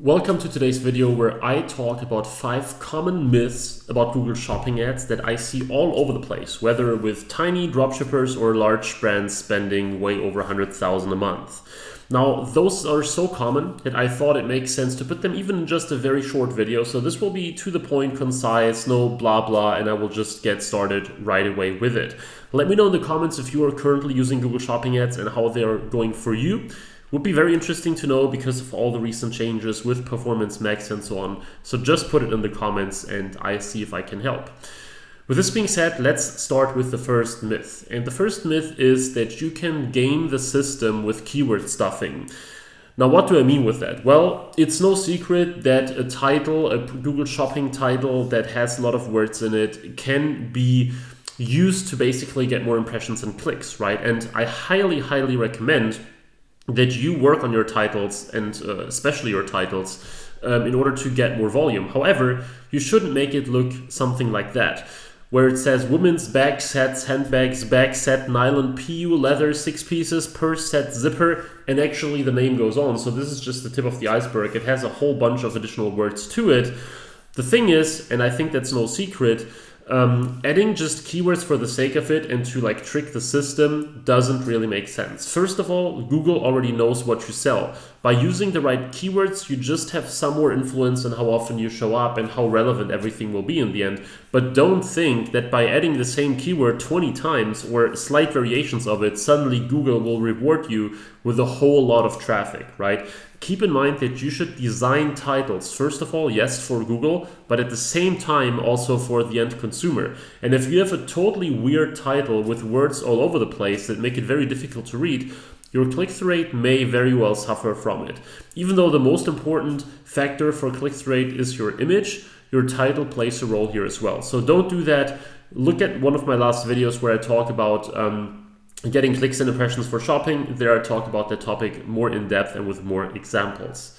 Welcome to today's video where I talk about 5 common myths about Google Shopping ads that I see all over the place, whether with tiny dropshippers or large brands spending way over 100,000 a month. Now, those are so common that I thought it makes sense to put them even in just a very short video. So this will be to the point, concise, no blah blah, and I will just get started right away with it. Let me know in the comments if you are currently using Google Shopping ads and how they are going for you. Would be very interesting to know because of all the recent changes with Performance Max and so on. So just put it in the comments and I see if I can help. With this being said, let's start with the first myth. And the first myth is that you can game the system with keyword stuffing. Now, what do I mean with that? Well, it's no secret that a title, a Google Shopping title that has a lot of words in it can be used to basically get more impressions and clicks, right? And I highly recommend that you work on your titles and especially your titles in order to get more volume. However, you shouldn't make it look something like that, where it says women's bag sets, handbags, bag set, nylon, PU, leather, 6 pieces, purse set, zipper, and actually the name goes on. So this is just the tip of the iceberg. It has a whole bunch of additional words to it. The thing is, and I think that's no secret, adding just keywords for the sake of it and to like trick the system doesn't really make sense. First of all, Google already knows what you sell. By using the right keywords, you just have some more influence on how often you show up and how relevant everything will be in the end. But don't think that by adding the same keyword 20 times or slight variations of it, suddenly Google will reward you with a whole lot of traffic, right? Keep in mind that you should design titles, first of all, yes, for Google, but at the same time also for the end consumer. And if you have a totally weird title with words all over the place that make it very difficult to read, your click-through rate may very well suffer from it. Even though the most important factor for click-through rate is your image, your title plays a role here as well. So don't do that. Look at one of my last videos where I talk about getting clicks and impressions for shopping. There I talk about that topic more in depth and with more examples.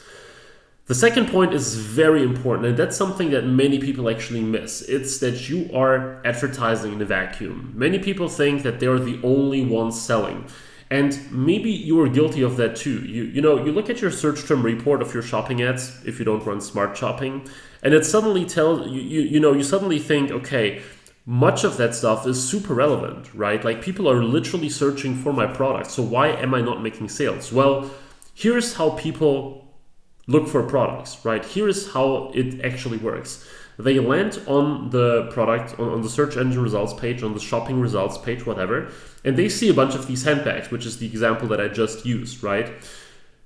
The second point is very important, and that's something that many people actually miss. It's that you are advertising in a vacuum. Many people think that they're the only ones selling. And maybe you are guilty of that too. You look at your search term report of your shopping ads, if you don't run smart shopping, and it suddenly tells you suddenly think, okay, much of that stuff is super relevant, right? Like people are literally searching for my product. So why am I not making sales? Well, here's how people look for products, right? Here is how it actually works. They land on the product, on the search engine results page, on the shopping results page, whatever, and they see a bunch of these handbags, which is the example that I just used, right?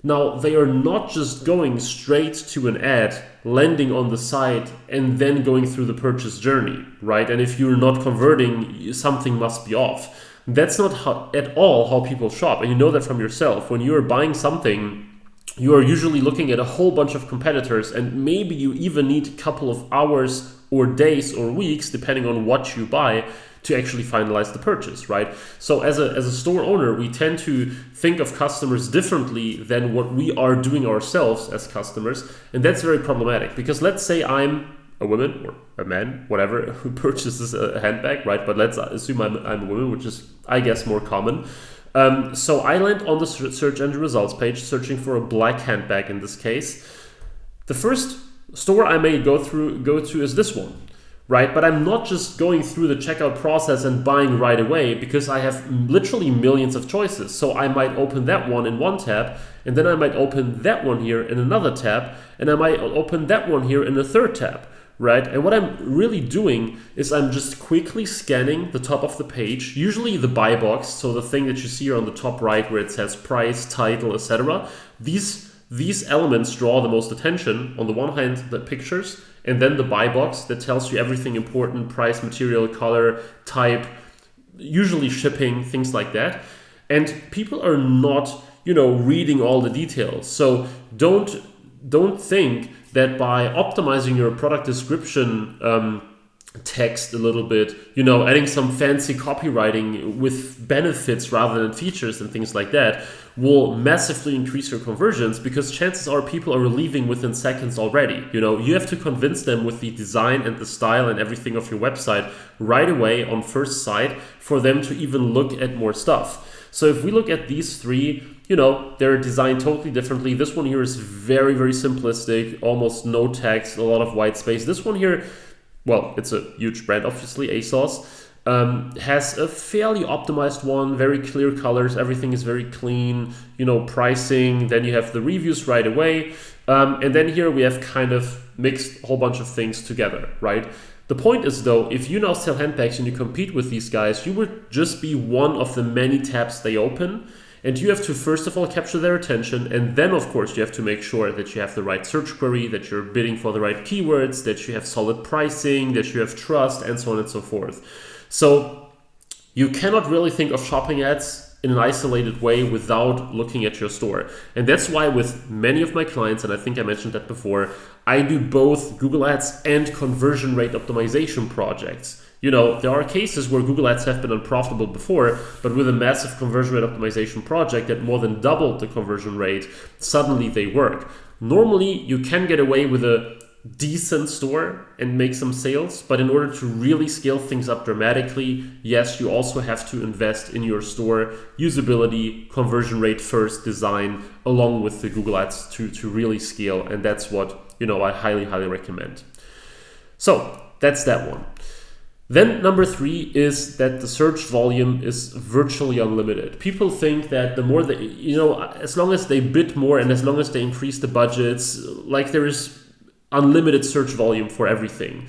Now, they are not just going straight to an ad, landing on the site, and then going through the purchase journey, right? And if you're not converting, something must be off. That's not at all how people shop, and you know that from yourself. When you're buying something, you are usually looking at a whole bunch of competitors, and maybe you even need a couple of hours or days or weeks, depending on what you buy, to actually finalize the purchase, right? So as a store owner, we tend to think of customers differently than what we are doing ourselves as customers, and that's very problematic because let's say I'm a woman or a man, whatever, who purchases a handbag, right? But let's assume I'm a woman, which is, I guess, more common. So I land on the search engine results page searching for a black handbag in this case. The first store I may go to is this one, right? But I'm not just going through the checkout process and buying right away because I have literally millions of choices. So I might open that one in one tab, and then I might open that one here in another tab, and I might open that one here in a third tab, right? And what I'm really doing is I'm just quickly scanning the top of the page, usually the buy box, so the thing that you see here on the top right where it says price, title, etc. These elements draw the most attention. On the one hand, the pictures, and then the buy box that tells you everything important, price, material, color, type, usually shipping, things like that. And people are not, reading all the details. So don't think that by optimizing your product description text a little bit, adding some fancy copywriting with benefits rather than features and things like that will massively increase your conversions, because chances are people are leaving within seconds already. You have to convince them with the design and the style and everything of your website right away on first sight for them to even look at more stuff. So if we look at these three, they're designed totally differently. This one here is very, very simplistic, almost no text, a lot of white space. This one here, well, it's a huge brand, obviously, ASOS, has a fairly optimized one, very clear colors, everything is very clean, pricing, then you have the reviews right away. And then here we have kind of mixed a whole bunch of things together, right? The point is though, if you now sell handbags and you compete with these guys, you would just be one of the many tabs they open. And you have to first of all capture their attention, and then of course you have to make sure that you have the right search query, that you're bidding for the right keywords, that you have solid pricing, that you have trust, and so on and so forth. So you cannot really think of shopping ads in an isolated way without looking at your store. And that's why with many of my clients, and I think I mentioned that before, I do both Google Ads and conversion rate optimization projects. There are cases where Google Ads have been unprofitable before, but with a massive conversion rate optimization project that more than doubled the conversion rate, suddenly they work. Normally, you can get away with a decent store and make some sales, but in order to really scale things up dramatically, yes, you also have to invest in your store usability, conversion rate first design, along with the Google Ads to really scale, and that's what I highly recommend. So that's that one. Then number 3 is that the search volume is virtually unlimited. People think that the more they, as long as they bid more and as long as they increase the budgets, like there is unlimited search volume for everything.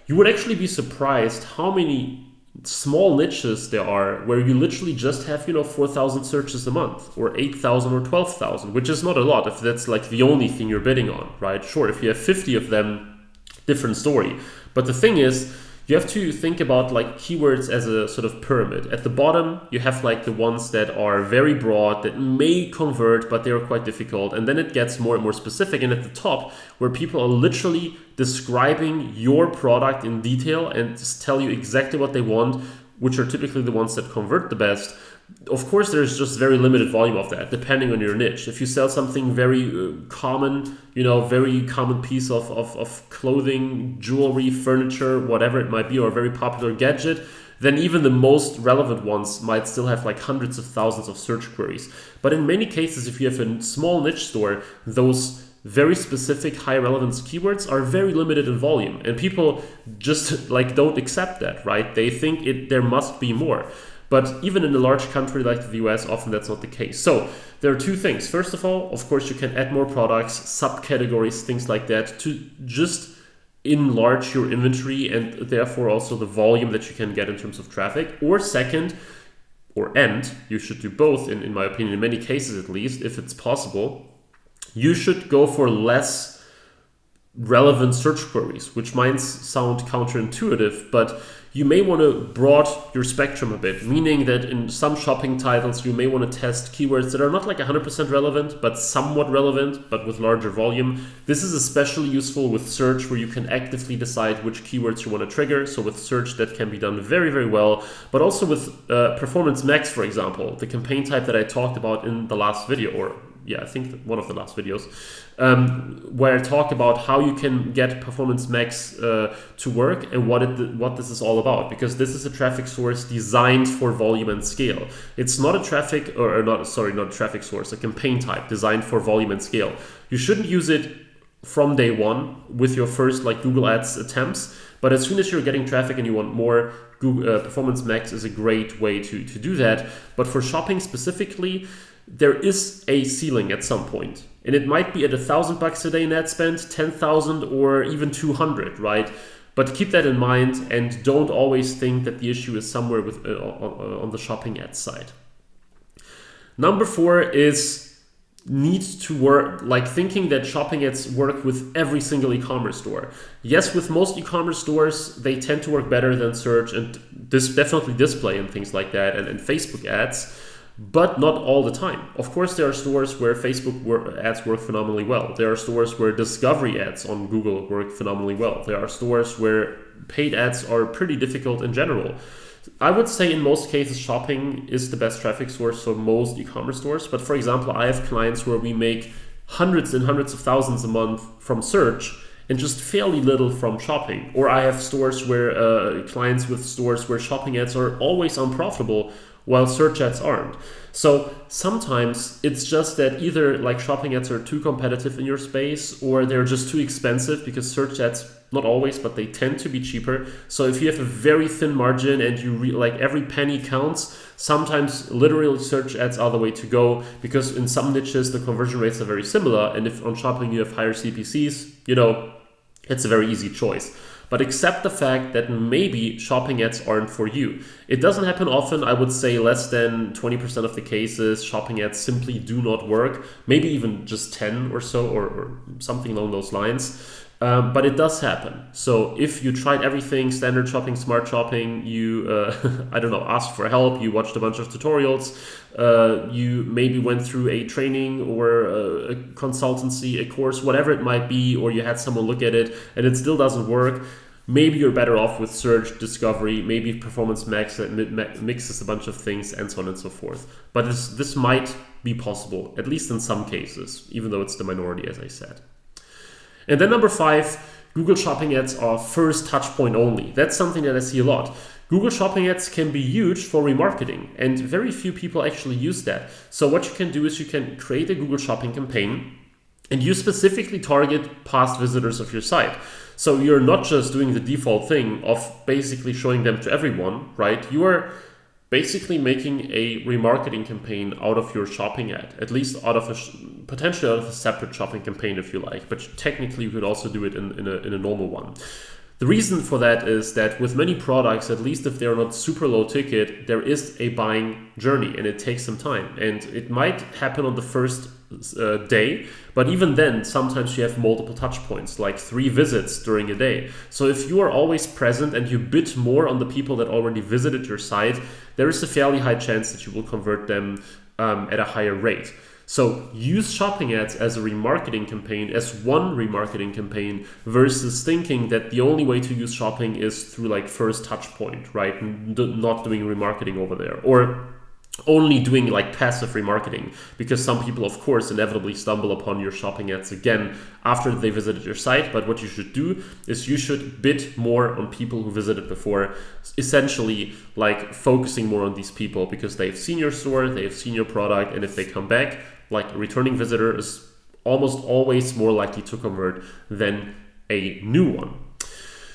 You would actually be surprised how many small niches there are where you literally just have 4,000 searches a month, or 8,000 or 12,000, which is not a lot if that's like the only thing you're bidding on, right? Sure, if you have 50 of them, different story. But the thing is, you have to think about like keywords as a sort of pyramid. At the bottom, you have like the ones that are very broad, that may convert, but they are quite difficult. And then it gets more and more specific. And at the top, where people are literally describing your product in detail and just tell you exactly what they want, which are typically the ones that convert the best. Of course, there's just very limited volume of that, depending on your niche. If you sell something very common, very common piece of clothing, jewelry, furniture, whatever it might be, or a very popular gadget, then even the most relevant ones might still have like hundreds of thousands of search queries. But in many cases, if you have a small niche store, those very specific high relevance keywords are very limited in volume, and people just like don't accept that, right? They think there must be more. But even in a large country like the US, often that's not the case. So there are two things. First of all, of course, you can add more products, subcategories, things like that, to just enlarge your inventory and therefore also the volume that you can get in terms of traffic. Or second, you should do both, in my opinion, in many cases at least, if it's possible, you should go for less relevant search queries, which might sound counterintuitive, but you may want to broaden your spectrum a bit, meaning that in some shopping titles, you may want to test keywords that are not like 100% relevant, but somewhat relevant, but with larger volume. This is especially useful with search, where you can actively decide which keywords you want to trigger. So with search, that can be done very, very well, but also with Performance Max, for example, the campaign type that I talked about in the last video, I think one of the last videos, where I talk about how you can get Performance Max to work and what this is all about. Because this is a traffic source designed for volume and scale. It's not a traffic source, a campaign type designed for volume and scale. You shouldn't use it from day one with your first Google Ads attempts. But as soon as you're getting traffic and you want more, Performance Max is a great way to do that. But for shopping specifically, there is a ceiling at some point, and it might be at $1,000 a day net spend, 10,000, or even 200, right? But keep that in mind, and don't always think that the issue is somewhere with on the shopping ads side. Number 4 is needs to work, thinking that shopping ads work with every single e-commerce store. Yes, with most e-commerce stores, they tend to work better than search and definitely display and things like that, and Facebook ads. But not all the time. Of course, there are stores where Facebook ads work phenomenally well. There are stores where discovery ads on Google work phenomenally well. There are stores where paid ads are pretty difficult in general. I would say in most cases, shopping is the best traffic source for most e-commerce stores. But for example, I have clients where we make hundreds and hundreds of thousands a month from search and just fairly little from shopping. Or I have stores where clients with stores where shopping ads are always unprofitable, while search ads aren't. So sometimes it's just that either like shopping ads are too competitive in your space, or they're just too expensive, because search ads, not always, but they tend to be cheaper. So if you have a very thin margin and you like every penny counts, sometimes literally search ads are the way to go, because in some niches the conversion rates are very similar, and if on shopping you have higher CPCs, it's a very easy choice. But accept the fact that maybe shopping ads aren't for you. It doesn't happen often. I would say less than 20% of the cases, shopping ads simply do not work. Maybe even just 10 or so, or something along those lines. But it does happen. So if you tried everything, standard shopping, smart shopping, you, asked for help, you watched a bunch of tutorials, you maybe went through a training or a consultancy, a course, whatever it might be, or you had someone look at it and it still doesn't work, maybe you're better off with search, discovery, maybe performance max that mixes a bunch of things, and so on and so forth. But this might be possible, at least in some cases, even though it's the minority, as I said. And then number 5, Google Shopping ads are first touch point only. That's something that I see a lot. Google Shopping ads can be huge for remarketing, and very few people actually use that. So what you can do is you can create a Google Shopping campaign, and you specifically target past visitors of your site. So you're not just doing the default thing of basically showing them to everyone, right? You are basically making a remarketing campaign out of your shopping ad, at least potentially out of a separate shopping campaign if you like, but technically you could also do it in a normal one. The reason for that is that with many products, at least if they're not super low ticket, there is a buying journey and it takes some time, and it might happen on the first day, but even then sometimes you have multiple touch points, like 3 visits during a day. So if you are always present and you bid more on the people that already visited your site, there is a fairly high chance that you will convert them at a higher rate. So use shopping ads as a remarketing campaign, as one remarketing campaign, versus thinking that the only way to use shopping is through like first touch point, right? Not doing remarketing over there, or only doing like passive remarketing, because some people of course inevitably stumble upon your shopping ads again after they visited your site. But what you should do is you should bid more on people who visited before, essentially like focusing more on these people because they've seen your store, they've seen your product, and if they come back, like a returning visitor is almost always more likely to convert than a new one.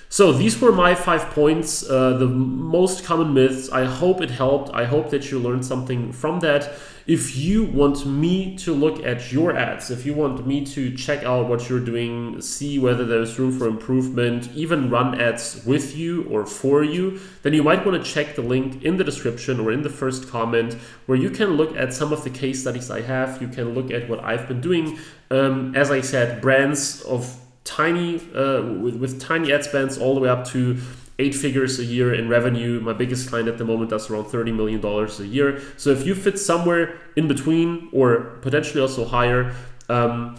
So these were my 5 points, the most common myths. I hope it helped. I hope that you learned something from that. If you want me to look at your ads, if you want me to check out what you're doing, see whether there's room for improvement, even run ads with you or for you, then you might want to check the link in the description or in the first comment, where you can look at some of the case studies I have. You can look at what I've been doing. As I said, brands of tiny with tiny ad spends all the way up to 8 figures a year in revenue. My biggest client at the moment does around $30 million a year. So if you fit somewhere in between or potentially also higher,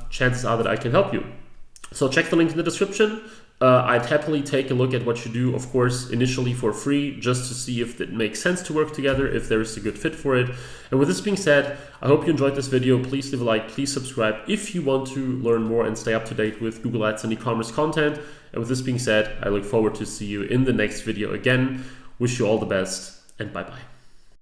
chances are that I can help you. So check the link in the description. I'd happily take a look at what you do, of course, initially for free, just to see if it makes sense to work together, if there is a good fit for it. And with this being said, I hope you enjoyed this video. Please leave a like, please subscribe if you want to learn more and stay up to date with Google Ads and e-commerce content. And with this being said, I look forward to see you in the next video again. Wish you all the best, and bye-bye.